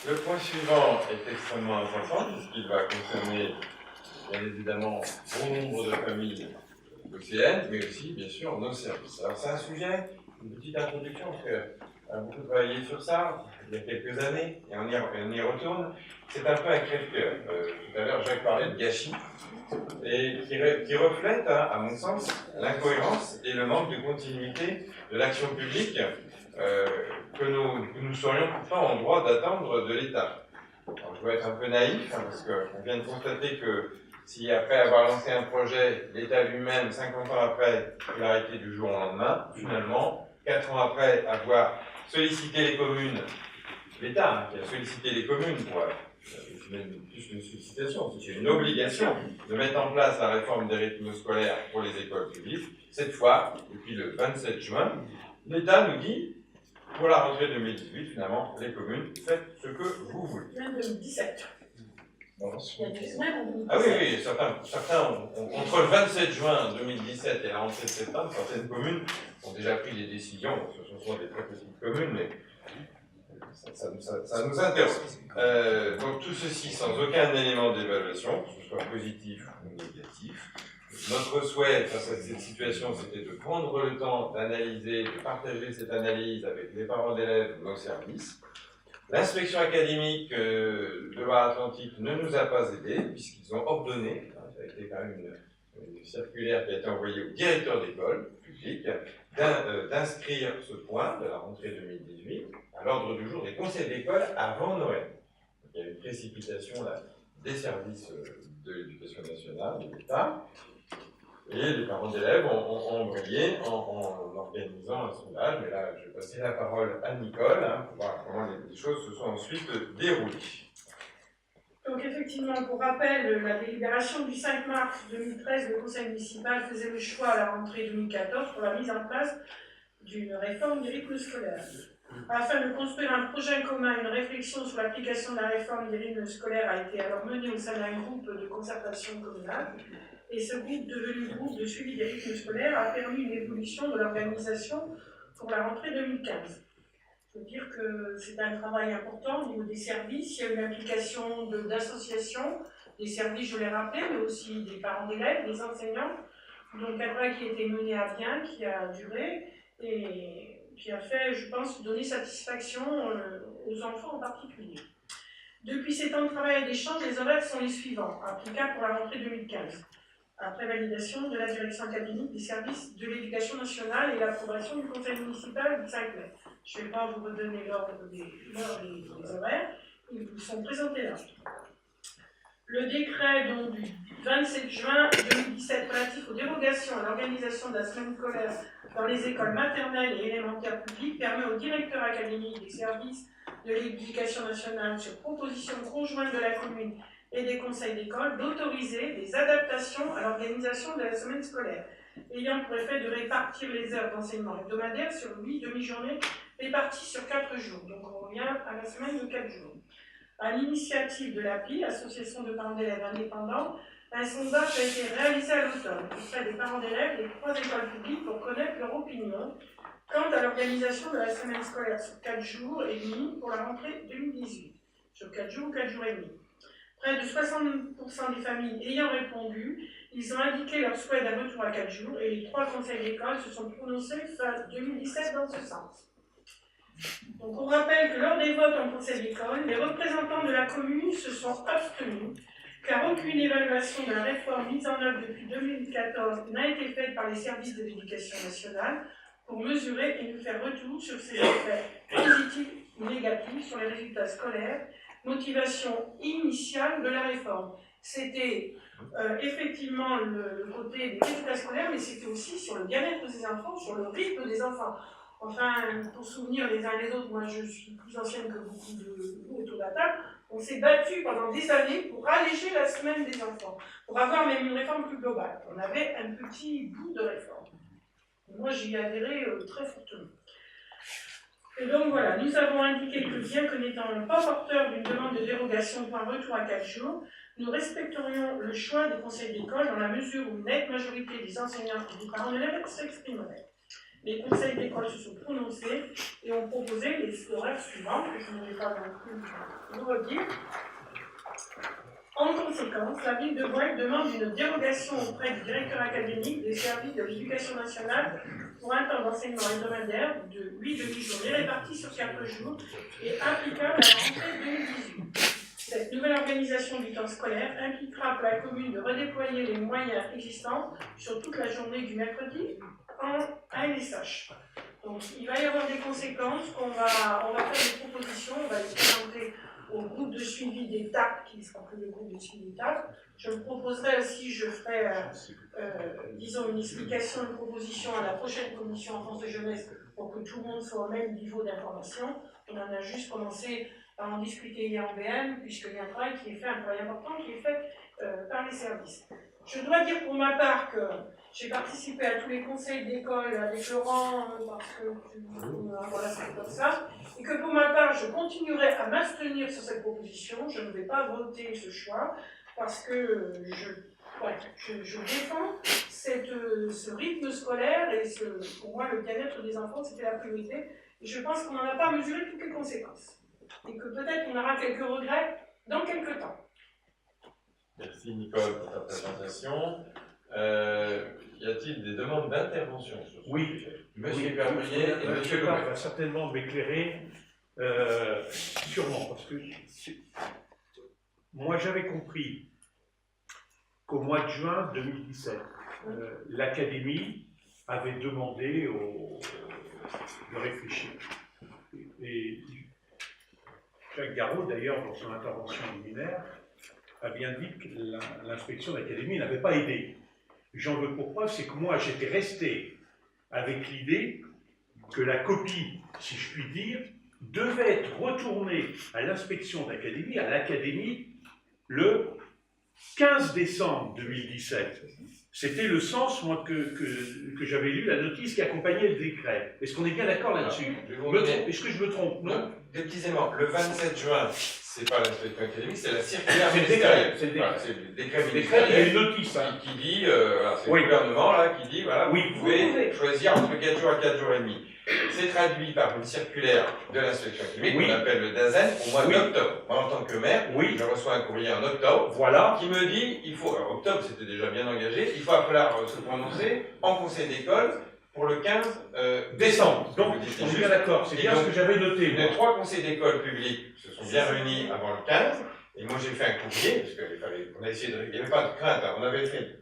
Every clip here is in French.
Le point suivant est extrêmement important puisqu'il va concerner bien évidemment bon nombre de familles lycéennes, mais aussi bien sûr nos services. Alors c'est un sujet, une petite introduction, parce qu'on a beaucoup travaillé sur ça il y a quelques années, et on y retourne. C'est un peu un crève-cœur. Tout à l'heure Jacques parlait de gâchis, et qui reflète, à mon sens, l'incohérence et le manque de continuité de l'action publique que nous serions pourtant en droit d'attendre de l'État. Alors, je dois être un peu naïf, parce qu'on vient de constater que si après avoir lancé un projet, l'État lui-même, 50 ans après, il a arrêté du jour au lendemain, finalement, 4 ans après avoir sollicité les communes, l'État qui a sollicité les communes pour c'est même plus qu'une sollicitation, c'est une obligation de mettre en place la réforme des rythmes scolaires pour les écoles publiques. Cette fois, depuis le 27 juin, l'État nous dit, pour la rentrée 2018, finalement, les communes, faites ce que vous voulez. Même 2017. Bon. Il y a des semaines en 2017. Ah oui, certains entre le 27 juin 2017 et la rentrée de septembre, certaines communes ont déjà pris des décisions, ce sont des très petites communes, mais ça nous interroge. Donc tout ceci sans aucun élément d'évaluation, que ce soit positif ou négatif. Notre souhait face à cette situation, c'était de prendre le temps d'analyser, de partager cette analyse avec les parents d'élèves ou nos services. L'inspection académique de Loire-Atlantique ne nous a pas aidés, puisqu'ils ont ordonné, ça a été quand même une circulaire qui a été envoyée au directeur d'école publique, d'inscrire ce point de la rentrée 2018 à l'ordre du jour des conseils d'école avant Noël. Donc, il y a une précipitation là, des services de l'éducation nationale, de l'État, et les parents d'élèves ont embrayé en organisant un sondage. Mais là, je vais passer la parole à Nicole pour voir comment les choses se sont ensuite déroulées. Donc effectivement, pour rappel, la délibération du 5 mars 2013, le conseil municipal faisait le choix à la rentrée 2014 pour la mise en place d'une réforme des rythmes scolaires. Afin de construire un projet commun, une réflexion sur l'application de la réforme des rythmes scolaires a été alors menée au sein d'un groupe de concertation communale. Et ce groupe, devenu groupe de suivi des rythmes scolaires, a permis une évolution de l'organisation pour la rentrée 2015. Il faut dire que c'est un travail important au niveau des services. Il y a une implication d'associations, des services, je l'ai rappelé, mais aussi des parents d'élèves, des enseignants. Donc un travail qui a été mené à bien, qui a duré et qui a fait, je pense, donner satisfaction aux enfants en particulier. Depuis ces temps de travail et d'échange, les horaires sont les suivants, applicables pour la rentrée 2015. Après validation de la direction académique des services de l'éducation nationale et l'approbation du conseil municipal du 5 mai. Je ne vais pas vous redonner l'ordre des horaires, ils vous sont présentés là. Le décret donc, du 27 juin 2017 relatif aux dérogations à l'organisation de la semaine scolaire dans les écoles maternelles et élémentaires publiques permet au directeur académique des services de l'éducation nationale, sur proposition conjointe de la commune et des conseils d'école, d'autoriser des adaptations à l'organisation de la semaine scolaire, ayant pour effet de répartir les heures d'enseignement hebdomadaire sur 8 demi-journées réparties sur 4 jours. Donc on revient à la semaine de 4 jours. À l'initiative de l'API, Association de parents d'élèves indépendants, un sondage a été réalisé à l'automne auprès des parents d'élèves des 3 écoles publiques pour connaître leur opinion quant à l'organisation de la semaine scolaire sur 4 jours et demi pour la rentrée 2018, sur 4 jours ou 4 jours et demi. Près de 60% des familles ayant répondu, ils ont indiqué leur souhait d'un retour à 4 jours et les 3 conseils d'école se sont prononcés fin 2017 dans ce sens. Donc on rappelle que lors des votes en conseil d'école, les représentants de la commune se sont abstenus car aucune évaluation de la réforme mise en œuvre depuis 2014 n'a été faite par les services de l'éducation nationale pour mesurer et nous faire retour sur ses effets positifs ou négatifs sur les résultats scolaires, motivation initiale de la réforme. C'était effectivement le côté des résultats scolaires, mais c'était aussi sur le bien-être des enfants, sur le rythme des enfants. Enfin, pour souvenir les uns les autres, moi je suis plus ancienne que beaucoup de vous autour de la table, on s'est battu pendant des années pour alléger la semaine des enfants, pour avoir même une réforme plus globale. On avait un petit bout de réforme. Moi j'y ai adhéré très fortement. Et donc voilà, nous avons indiqué que bien que n'étant pas porteurs d'une demande de dérogation pour un retour à 4 jours, nous respecterions le choix des conseils d'école dans la mesure où une nette majorité des enseignants et des parents d'élèves s'exprimeraient. Les conseils d'école se sont prononcés et ont proposé les horaires suivants, que je ne vais pas non plus vous redire. En conséquence, la ville de Bourg demande une dérogation auprès du directeur académique des services de l'éducation nationale pour un temps d'enseignement hebdomadaire de 8 demi-journées répartis sur 4 jours et applicable à la rentrée 2018. Cette nouvelle organisation du temps scolaire impliquera pour la commune de redéployer les moyens existants sur toute la journée du mercredi en ANSH. Donc il va y avoir des conséquences, on va faire des propositions, on va les présenter au groupe de suivi d'étapes, qui ne sera plus le groupe de suivi d'étapes. Je me proposerai aussi, je ferai, disons, une explication, une proposition à la prochaine commission enfance et jeunesse pour que tout le monde soit au même niveau d'information. On en a juste commencé à en discuter hier en BM, puisqu'il y a un travail qui est fait, un travail important qui est fait par les services. Je dois dire pour ma part que j'ai participé à tous les conseils d'école avec Laurent, parce que voilà, c'est comme ça, et que pour ma part, je continuerai à m'abstenir sur cette proposition. Je ne vais pas voter ce choix, parce que je défends ce rythme scolaire, et pour moi, le bien-être des enfants, c'était la priorité, et je pense qu'on n'en a pas mesuré toutes les conséquences, et que peut-être on aura quelques regrets dans quelques temps. Merci Nicole pour ta présentation. Y a-t-il des demandes d'intervention sur ce sujet? Monsieur Perrier et Monsieur Louvet va certainement m'éclairer, sûrement, parce que moi j'avais compris qu'au mois de juin 2017, l'Académie avait demandé de réfléchir. Et Jacques Garot, d'ailleurs, dans son intervention liminaire, a bien dit que l'inspection d'académie n'avait pas aidé. J'en veux pour preuve, c'est que moi j'étais resté avec l'idée que la copie, si je puis dire, devait être retournée à l'inspection d'académie, à l'académie, le 15 décembre 2017. C'était le sens, moi, que j'avais lu, la notice qui accompagnait le décret. Est-ce qu'on est bien d'accord là-dessus? Est-ce que je me trompe? Non. Des petits aimants. Le 27 juin, c'est pas l'inspection académique, c'est la circulaire ministérielle. C'est le décret. Voilà, c'est le décret Il y a ministériel. une notice. Hein. Qui dit, c'est le gouvernement là, qui dit, voilà, Oui, vous pouvez choisir entre 4 jours et 4 jours et demi. C'est traduit par une circulaire de l'inspection académique, qu'on appelle le DAZEN, au mois d'octobre. Moi, en tant que maire, je reçois un courrier en octobre, qui me dit, alors octobre c'était déjà bien engagé, il va falloir se prononcer en conseil d'école pour le 15 décembre. Donc, on est bien d'accord, c'est bien ce que j'avais noté. Les 3 conseils d'école publics se sont bien réunis avant le 15, et moi j'ai fait un courrier, parce qu'on a essayé de... Il n'y avait pas de crainte, hein.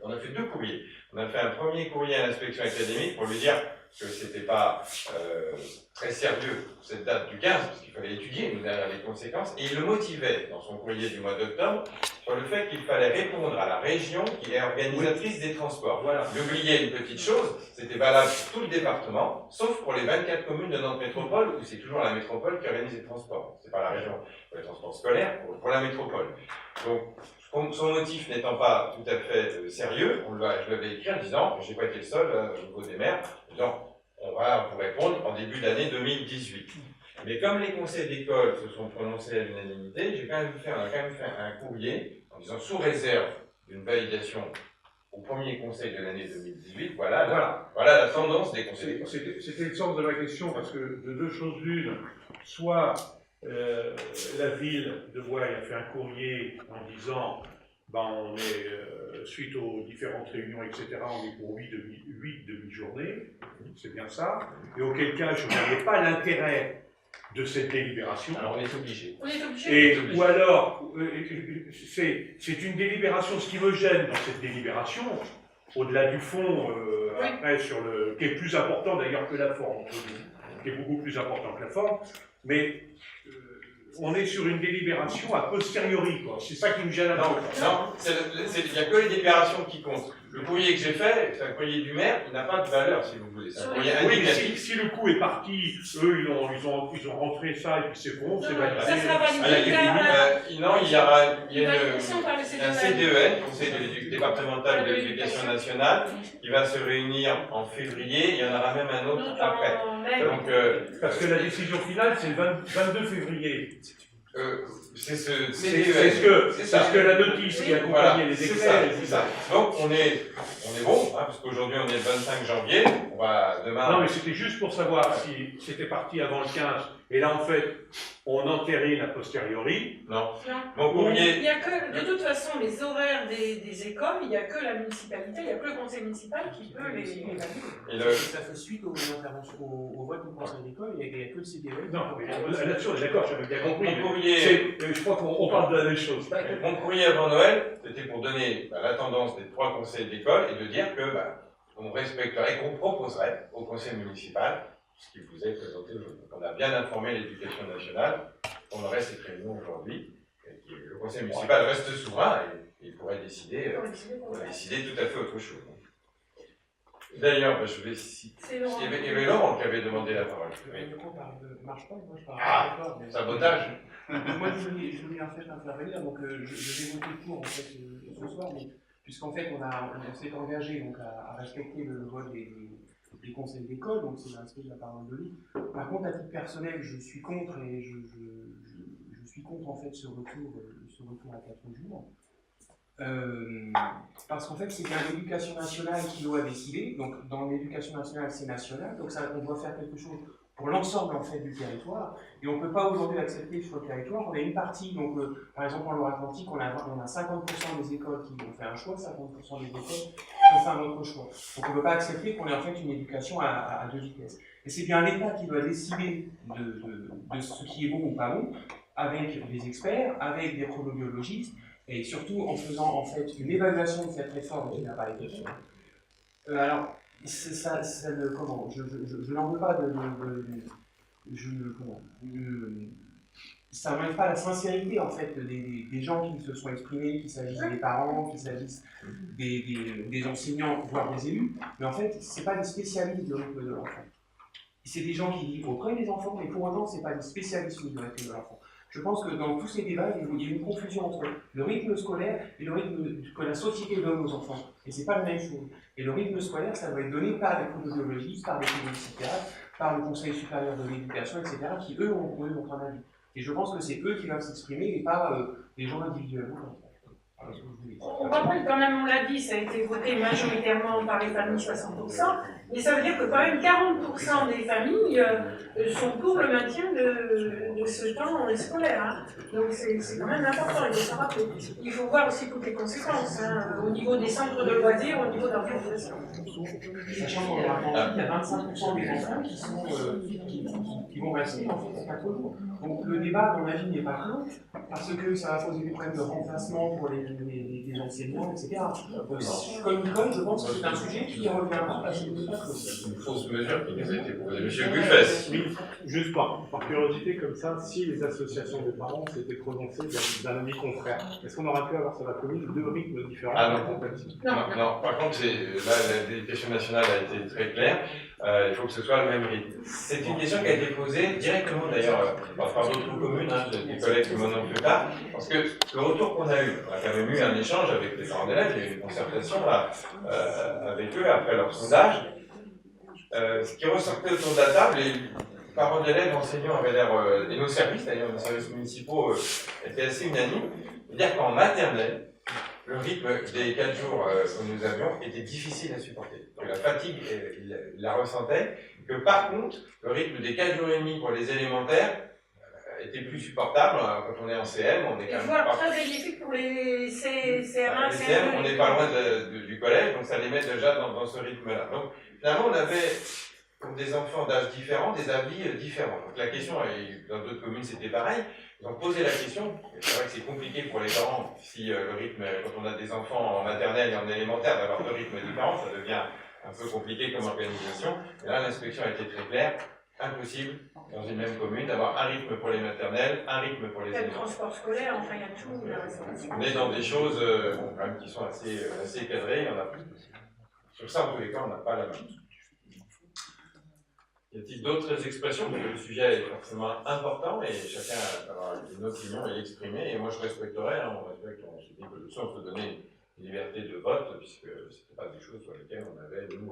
On a fait 2 courriers. On a fait un premier courrier à l'inspection académique pour lui dire que c'était pas très sérieux cette date du 15, parce qu'il fallait étudier les conséquences, et il le motivait dans son courrier du mois d'octobre sur le fait qu'il fallait répondre à la région qui est organisatrice des transports. Voilà. Il oubliait une petite chose, c'était valable pour tout le département, sauf pour les 24 communes de notre métropole, où c'est toujours la métropole qui organise les transports. C'est pas la région pour les transports scolaires, pour la métropole. Donc, son motif n'étant pas tout à fait sérieux, je l'avais écrit en disant, je n'ai pas été le seul au niveau des maires, en disant, on va vous répondre en début d'année 2018. Mais comme les conseils d'école se sont prononcés à l'unanimité, on a quand même fait un courrier en disant, sous réserve d'une validation au premier conseil de l'année 2018, voilà la tendance des conseils d'école. C'était le sens de ma question, parce que de 2 choses l'une, soit la ville de Boye a fait un courrier en disant on est, suite aux différentes réunions, etc., on est pour 8 demi-journées, c'est bien ça, et auquel cas je ne voyais pas l'intérêt de cette délibération. Alors on est obligé. Ou alors, c'est une délibération, ce qui me gêne dans cette délibération, au-delà du fond, après, qui est plus important d'ailleurs que la forme, qui est beaucoup plus important que la forme, mais on est sur une délibération a posteriori, quoi. C'est ça qui me gêne un peu. Non, il n'y a que les délibérations qui comptent. Le courrier que j'ai fait, c'est un courrier du maire, il n'a pas de valeur, si vous voulez. C'est un courrier indicatif. Si le coup est parti, eux, ils ont rentré ça, et puis c'est bon, c'est validé. Ça sera validé. À l'académie. Non, il y aura un CDEN, Conseil départemental de l'éducation nationale, qui va se réunir en février, il y en aura même un autre après. Donc, parce que la décision finale, c'est le 22 février. C'est ce C'est ce que la notice qui accompagnait les experts. C'est ça. Donc on est bon, hein, parce qu'aujourd'hui on est le 25 janvier, on va demain. Non, mais c'était juste pour savoir si c'était parti avant le 15, et là en fait, on entérine a posteriori. Non. Non. Mon courrier. Il n'y a que, de toute façon, les horaires des écoles, il n'y a que la municipalité, il n'y a que le conseil municipal qui peut les valider. Ça fait suite aux interventions, au vote du conseil d'école, il n'y a que le CDE. Non, mais là-dessus on est d'accord, j'avais bien compris. Mon courrier. Je crois qu'on parle de la même chose. Mon courrier avant Noël, c'était pour donner la tendance des 3 conseils d'école et de dire que on respecterait, qu'on proposerait au conseil municipal ce qui vous est présenté aujourd'hui. On a bien informé l'éducation nationale, on aurait cette réunion aujourd'hui, et que le conseil municipal reste souverain et il pourrait décider, décider tout à fait autre chose. D'ailleurs, je vais citer. Il y avait Laurent qui avait demandé la parole. Le micro ne marche pas, moi je parle Ah, sabotage. Moi je voulais en fait intervenir, donc je vais voter pour en fait ce soir, mais puisqu'en fait on s'est engagé donc, à respecter le vote des conseils d'école, donc c'est le respect de la parole de l'île. Par contre, à titre personnel, je suis contre et je suis contre en fait ce retour à 4 jours. Parce qu'en fait, c'est bien l'éducation nationale qui doit décider. Donc, dans l'éducation nationale, c'est national. Donc, ça, on doit faire quelque chose pour l'ensemble en fait du territoire. Et on ne peut pas aujourd'hui accepter sur le territoire. On a une partie, donc par exemple en Loire-Atlantique, on a 50% des écoles qui ont fait un choix, 50% des écoles qui ont fait un autre choix. Donc, on ne peut pas accepter qu'on ait en fait une éducation à 2 vitesses. Et c'est bien l'État qui doit décider de ce qui est bon ou pas bon, avec des experts, avec des chronobiologistes. Et surtout en faisant en fait une évaluation de cette réforme qui n'a pas été faite. Alors, je n'en veux pas ça n'enlève pas la sincérité en fait des gens qui se sont exprimés, qu'il s'agisse des parents, qu'il s'agisse des enseignants, voire des élus, mais en fait, ce n'est pas des spécialistes du rythme de l'enfant. C'est des gens qui vivent auprès des enfants, mais pour autant, ce n'est pas des spécialistes du rythme de l'enfant. Je pense que dans tous ces débats, il y a une confusion entre le rythme scolaire et le rythme que la société donne aux enfants. Et ce n'est pas la même chose. Et le rythme scolaire, ça doit être donné par les chronobiologistes, par les pédopsychiatres, par le Conseil supérieur de l'éducation, etc., qui eux ont un avis. Et je pense que c'est eux qui doivent s'exprimer et pas des gens individuellement. On rappelle quand même, on l'a dit, ça a été voté majoritairement par les familles 60%, mais ça veut dire que quand même 40% des familles sont pour le maintien de ce temps scolaire. Hein. Donc c'est quand même important, il faut s'en rappeler. Il faut voir aussi toutes les conséquences, hein, au niveau des centres de loisirs, au niveau de l'organisation. Sachant qu'en Atlantique, il y a 25% des enfants qui vont rester en fait 4 jours. Donc le débat, à mon avis, n'est pas clos, parce que ça va poser des problèmes de remplacement pour les enseignants, etc. Comme je pense que c'est un sujet qui reviendra parce qu'il n'est pas clos. C'est une fausse mesure qui nous a été proposée. Monsieur Buffès. Oui, juste par curiosité comme ça, si les associations de parents s'étaient prononcées d'un avis contraire, est-ce qu'on aurait pu avoir sur la commune 2 rythmes différents? Ah non. Par contre, là, l'éducation nationale a été très claire. Il faut que ce soit le même rythme. C'est une question qui a été posée directement d'ailleurs par d'autres communes, hein, des collègues qui m'en ont plus tard, parce que le retour qu'on a eu, on a quand même eu un échange avec les parents d'élèves, il y a eu une concertation là, avec eux après leur sondage. Ce qui ressortait autour de la table, les parents d'élèves, enseignants avaient l'air, et nos services d'ailleurs, nos services municipaux étaient assez unanimes, c'est-à-dire qu'en maternelle, le rythme des 4 jours que nous avions était difficile à supporter. Donc la fatigue, il la ressentait. Que par contre, le rythme des 4 jours et demi pour les élémentaires était plus supportable. Quand on est en CM, on est quand même voire très bénéfique pour les CM1, les CM, on n'est pas loin du collège, donc ça les met déjà dans ce rythme-là. Donc finalement, on avait, pour des enfants d'âge différents, des avis différents. Donc la question, et dans d'autres communes c'était pareil, ils ont posé la question, c'est vrai que c'est compliqué pour les parents, si le rythme, quand on a des enfants en maternelle et en élémentaire, d'avoir 2 rythmes différents, ça devient un peu compliqué comme organisation. Et là, l'inspection a été très claire, impossible, dans une même commune, d'avoir un rythme pour les maternelles, un rythme pour les il y a le élémentaires. transport scolaire, enfin il y a tout, la restauration. On est dans des choses quand même qui sont assez cadrées, on a plus. Sur ça, en tous les cas, on n'a pas la main. Y a-t-il d'autres expressions? Parce que le sujet est forcément important et chacun a une opinion et l'exprimer. Et moi, je respecterai, hein, on respecte, on se dit que on se donnait une liberté de vote, puisque ce n'était pas des choses sur lesquelles on avait, nous,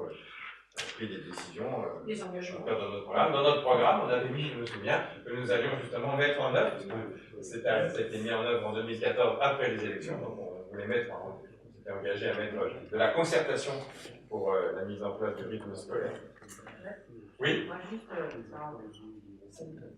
pris des décisions Des engagements. dans notre programme. Dans notre programme, on avait mis, je me souviens, que nous allions justement mettre en œuvre, parce que ça a été mis en œuvre en 2014 après les élections, donc on voulait mettre, on s'était engagé à mettre de la concertation pour la mise en place du rythme scolaire. Oui. Moi, juste,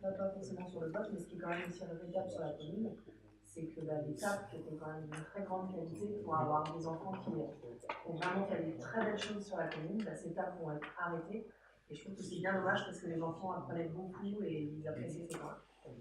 pas forcément sur le vote, mais ce qui est quand même aussi regrettable sur la commune, c'est que les tables qui étaient quand même d'une très grande qualité pour avoir des enfants qui ont vraiment fait des très belles choses sur la commune, ces tables vont être arrêtées. Et je trouve que c'est bien dommage parce que les enfants apprenaient beaucoup et ils appréciaient ces temps.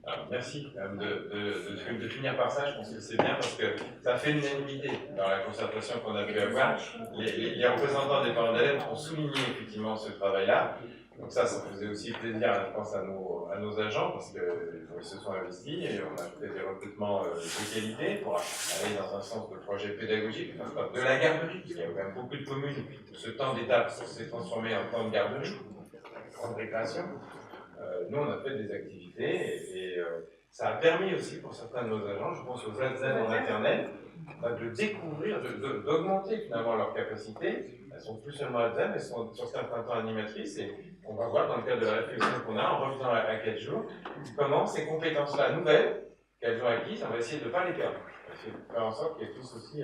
Alors, merci de finir par ça, je pense que c'est bien parce que ça fait une unanimité dans la concertation qu'on a pu avoir. Les représentants des parents d'élèves ont souligné effectivement ce travail-là. Donc ça faisait aussi plaisir, je pense, à nos agents parce qu'ils se sont investis et on a fait des recrutements de qualité pour aller dans un sens de projet pédagogique, de la garderie, parce qu'il y a quand même beaucoup de communes où ce temps d'étape s'est transformé en temps de garderie, en récréation. Nous, on a fait des activités et ça a permis aussi pour certains de nos agents, je pense aux Alsaces en maternelle, de découvrir, d'augmenter finalement leurs capacités. Elles sont plus seulement Alsaces, elles sont sur certains temps animatrices et on va voir dans le cadre de la réflexion qu'on a en revenant à 4 jours, comment ces compétences-là nouvelles qu'elles ont acquises, on va essayer de ne pas les perdre. On va essayer de faire en sorte qu'elles puissent aussi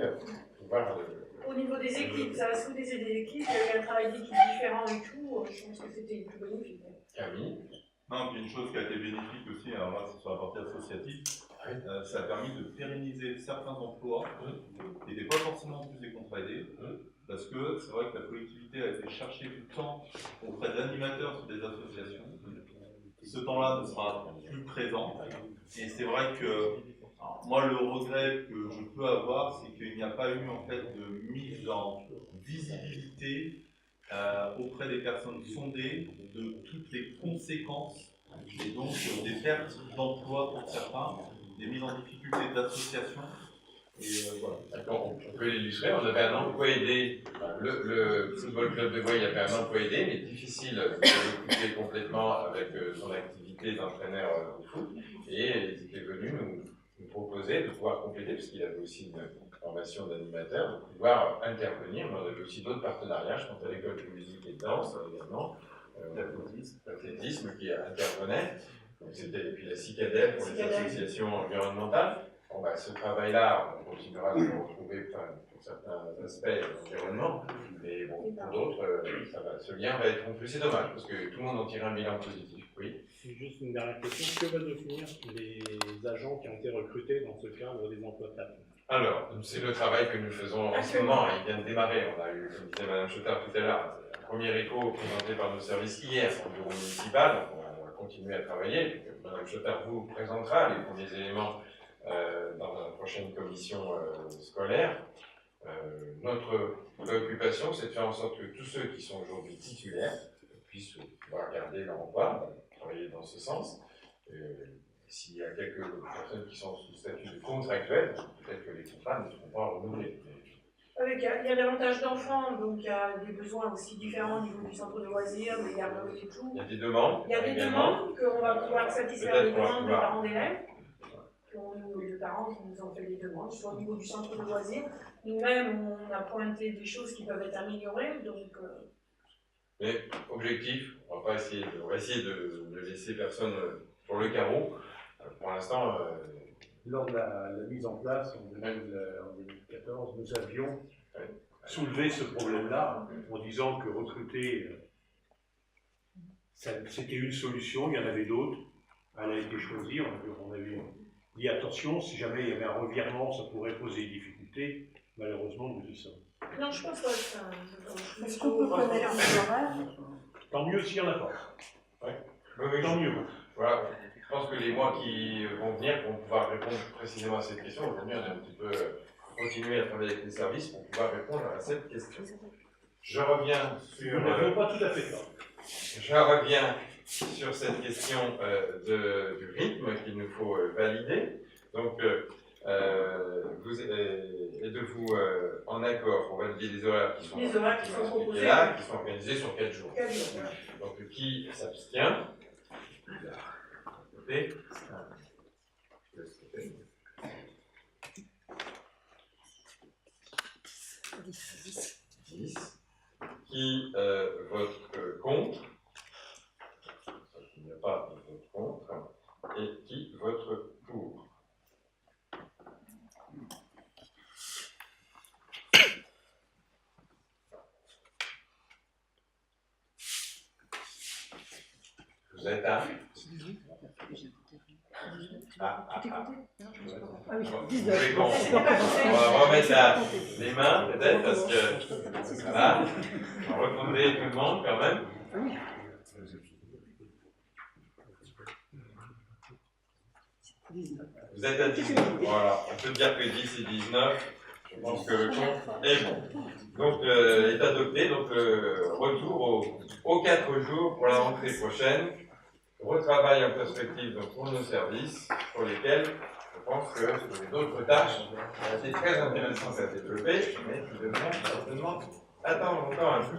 pouvoir... Au niveau des équipes, ça a soudé des équipes, il y a eu un travail d'équipe différent et tout, je pense que c'était plus bénéfique. Camille. Non, puis une chose qui a été bénéfique aussi, alors là c'est sur la partie associative, ça a permis de pérenniser certains emplois qui n'étaient pas forcément plus des contrats aidés, parce que c'est vrai que la collectivité a été chercher du temps auprès d'animateurs sur des associations. Ce temps-là ne sera plus présent, et c'est vrai que alors, moi le regret que je peux avoir, c'est qu'il n'y a pas eu en fait de mise en visibilité auprès des personnes sondées de toutes les conséquences et donc des pertes d'emploi pour certains, des mises en difficulté d'associations. Et voilà. D'accord, on peut l'illustrer. On avait un emploi aidé, le Football Club de Voie, il y avait un emploi aidé, mais difficile de l'occuper complètement avec son activité d'entraîneur au foot. Et ils étaient venus nous proposer de pouvoir compléter, parce qu'il avait aussi une formation d'animateur, de pouvoir intervenir. Mais on avait aussi d'autres partenariats, je pense à l'école de musique et de danse également, l'athlétisme qui intervenait. Et puis la CICADEL pour les associations environnementales. Bon, ce travail-là, on continuera de le retrouver pour certains aspects de l'environnement, mais bon, pour d'autres, ce lien va être rompu. C'est dommage, parce que tout le monde en tire un bilan positif. Oui. Juste une dernière question. Que va devenir les agents qui ont été recrutés dans ce cadre des emplois de table? Alors, c'est le travail que nous faisons en ce moment. Il vient de démarrer. On a eu, comme disait Mme Chotard tout à l'heure, un premier écho présenté par nos services hier au bureau municipal. Donc on va continuer à travailler. Mme Chotard vous présentera les premiers éléments dans la prochaine commission scolaire. Notre préoccupation, c'est de faire en sorte que tous ceux qui sont aujourd'hui titulaires puissent pouvoir garder leur emploi, travailler dans ce sens. S'il y a quelques personnes qui sont sous statut de contractuel, peut-être que les contrats ne seront pas renouvelés. Il y a davantage d'enfants, donc il y a des besoins aussi différents au niveau du centre de loisirs, des garderies et tout. Il y a des demandes. Il y a des demandes qu'on va pouvoir satisfaire les demandes des parents d'élèves. Les parents qui nous ont fait des demandes, soit au niveau du centre de loisirs. Nous-mêmes, on a pointé des choses qui peuvent être améliorées. Donc, Mais objectif, on va essayer de ne laisser personne sur le carreau. Pour l'instant. Lors de la mise en place en 2014, nous avions soulevé ce problème-là en disant que recruter, c'était une solution, il y en avait d'autres. Elle a été choisie, on avait dit attention, si jamais il y avait un revirement, ça pourrait poser des difficultés. Malheureusement, nous y sommes. non, je pense pas que ça. Est-ce qu'on peut connaître les horaires? Tant mieux s'il y en a pas. Oui, Tant mieux. Voilà. Je pense que les mois qui vont venir vont pouvoir répondre précisément à cette question. Aujourd'hui, on a un petit peu continué à travailler avec les services pour pouvoir répondre à cette question. Je reviens sur. Nous n'avons pas tout à fait tort. Je reviens sur cette question du rythme qu'il nous faut valider. Donc, êtes-vous en accord pour valider les horaires qui sont proposés là, qui sont organisés sur 4 jours. 4 jours. Donc, qui s'abstient? Et 10. Qui vote Vous êtes à Vous voulez qu'on va remettre les mains peut-être parce que voilà, on va recompter tout le monde quand même. Vous êtes à 19. Voilà, on peut dire que 10 et 19. Je pense que le compte est bon. Donc, est adopté. Donc, retour aux 4 jours pour la rentrée prochaine. Retravail en perspective donc, pour nos services, pour lesquels je pense que d'autres tâches étaient très intéressantes à développer, mais qui devront certainement attendre encore un peu.